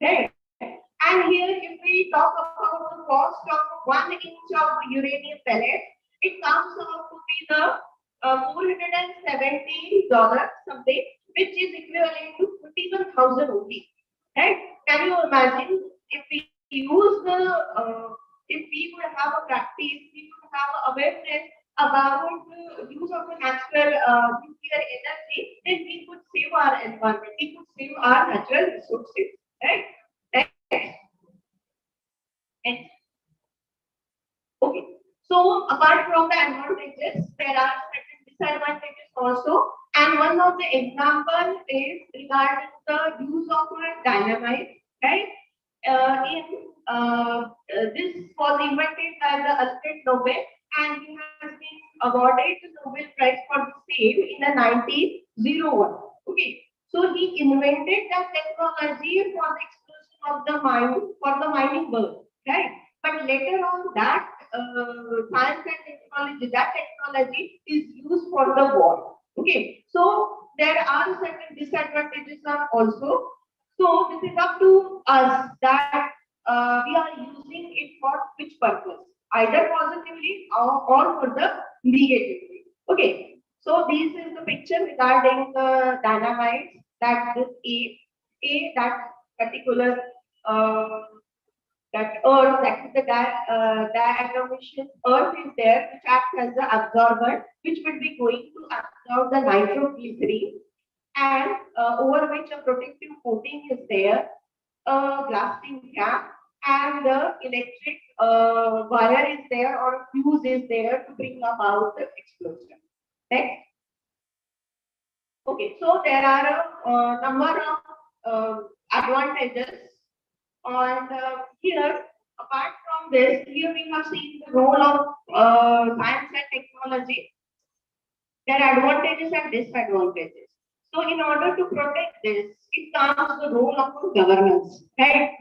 right? And here, if we talk about the cost of 1 inch of uranium pellet, it comes out to be the $470 something, which is equivalent to 51,000 rupees, right? Can you imagine if we use the, if we would have a practice, we would have awareness about the use of the natural nuclear energy, then we could save our environment, we could save our natural resources, right? Okay. So apart from the advantages, there are certain disadvantages also. And one of the examples is regarding the use of dynamite, right? This was invented by the Alfred Nobel, and he has been awarded the Nobel Prize for the same in the 1901. Okay, so he invented that technology for the explosion of the mine, for the mining work, right? But later on, that science and technology, that technology is used for the war. Okay, so there are certain disadvantages also. So this is up to us that we are using it for which purpose, either positively or for the negatively. Okay, so this is the picture regarding the dynamite, that this that particular that earth, that is the diatomation earth is there, which acts as the absorber, which will be going to absorb the nitroglycerin, and over which a protective coating is there, a blasting cap, and the electric wire is there, or fuse is there to bring about the explosion. Next. Okay, so there are a number of advantages. And here, apart from this, here we have seen the role of science and technology, their advantages and disadvantages. So in order to protect this, it comes the role of governance, right?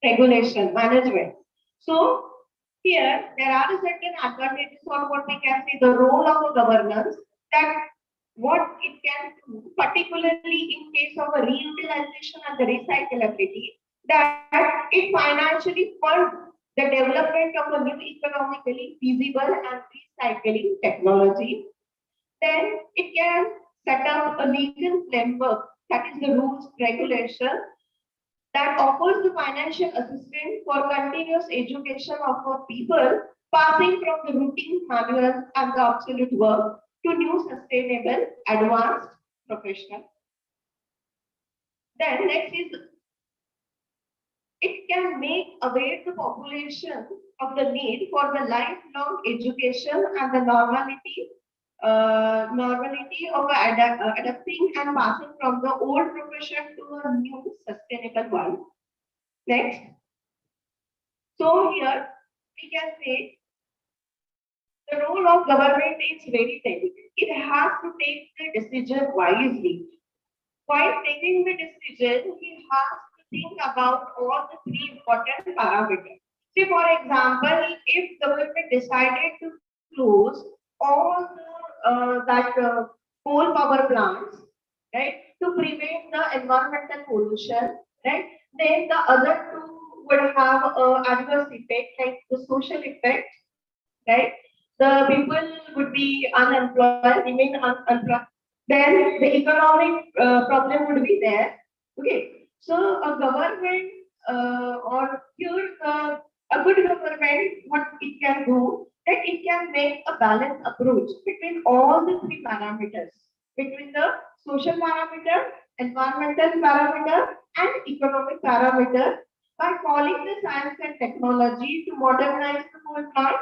Regulation, management. So here, there are certain advantages, or what we can say, the role of a governance, that what it can do, particularly in case of a reutilization and the recyclability, that it financially funds the development of a new economically feasible and recycling technology. Then it can set up a legal framework, that is the rules, regulation, that offers the financial assistance for continuous education of our people, passing from the routine manual and the obsolete work to new sustainable, advanced professional. Then next is, it can make aware the population of the need for the lifelong education and the normality of adapting and passing from the old profession to a new sustainable one. Next. So here we can say the role of government is very delicate. It has to take the decision wisely. While taking the decision, he has to think about all the 3 important parameters. Say, for example, if government decided to close all the coal power plants, right, to prevent the environmental pollution, right, then the other 2 would have adverse effect, like the social effect, right? The people would be unemployed, remain unemployed. Then the economic problem would be there. Okay, so a government or here a good government, what it can do, that it can make a balanced approach between all the 3 parameters, between the social parameter, environmental parameter, and economic parameter, by calling the science and technology to modernize the whole plant,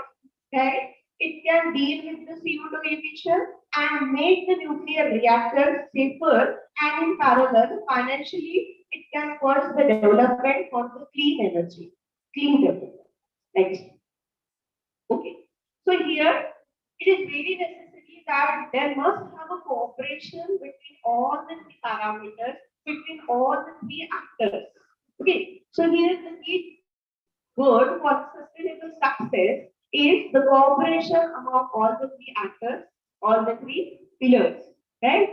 right? it can deal with the CO2 emission and make the nuclear reactors safer, and in parallel, financially, it can further the development for the clean energy, clean development. Next. Okay. So here, it is very necessary that there must have a cooperation between all the three parameters, between all the three actors. Okay. So here the key word for sustainable success is the cooperation among all the three actors, all the three pillars, right?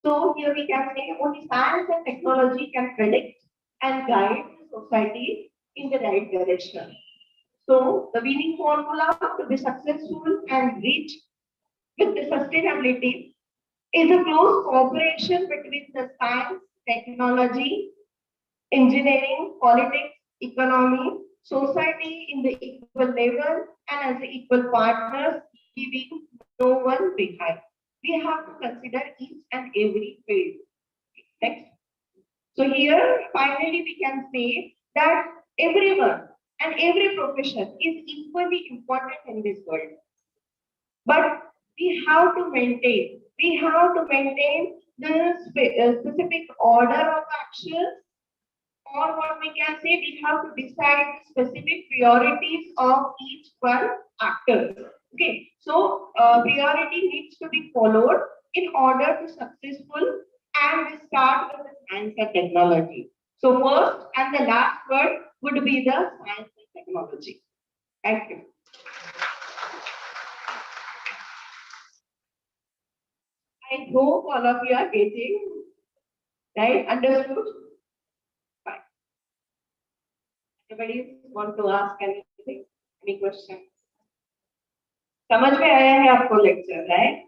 So here we can say only science and technology can predict and guide the society in the right direction. So the winning formula to be successful and reach with the sustainability is a close cooperation between the science, technology, engineering, politics, economy, society in the equal level and as the equal partners, leaving no one behind. We have to consider each and every phase. Next. So here, finally, we can say that everyone and every profession is equally important in this world. But we have to maintain the specific order of actions, or what we can say, we have to decide specific priorities of each one actor. Okay, so priority needs to be followed in order to successful, and we start with the science and technology. So first and the last word would be the science and technology. Thank you. I hope all of you are getting right, understood. Fine. Anybody want to ask anything? Any question? समझ में आया है आपको lecture, right?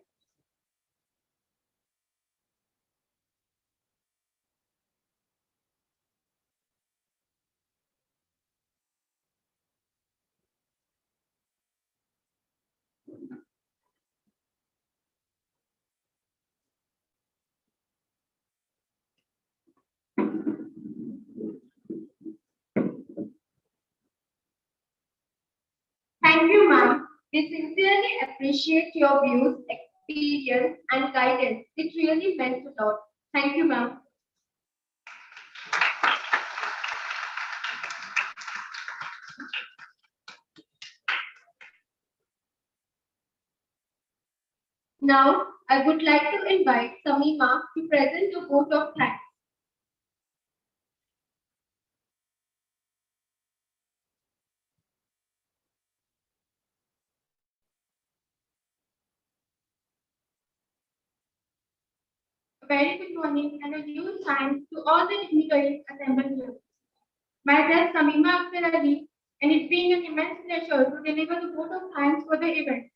Thank you, ma'am. We sincerely appreciate your views, experience, and guidance. It really meant a lot. Thank you, ma'am. Now, I would like to invite Samima to present a vote of thanks. A very good morning and a huge thanks to all the dignitaries assembled here. Myself, Samima Akhtar Ali, and it's been an immense pleasure to deliver the vote of thanks for the event.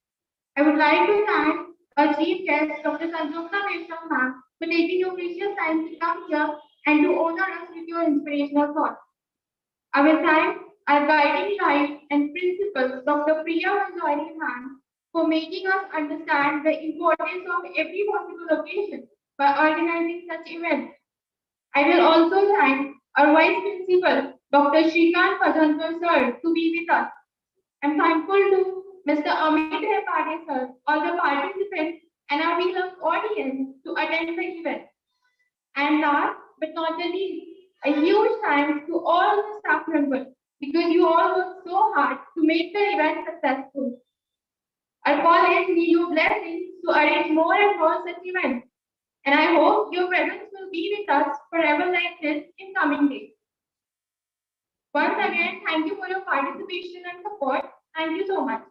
I would like to thank our chief guest, Dr. Sanjogna Vaishnav ma'am, for taking your precious time to come here and to honor us with your inspirational thoughts. I will thank our guiding light and principal, Dr. Priya Vanjoyani ma'am, for making us understand the importance of every possible occasion by organizing such events. I will also thank our vice principal, Dr. Shrikant Pajantar sir, to be with us. I'm thankful to Mr. Amit Hepade sir, all the participants, and our beloved audience to attend the event. And last but not the least, a huge thanks to all the staff members because you all worked so hard to make the event successful. Our college needs your blessings to arrange more and more such events. And I hope your presence will be with us forever like this in coming days. Once again, thank you for your participation and support. Thank you so much.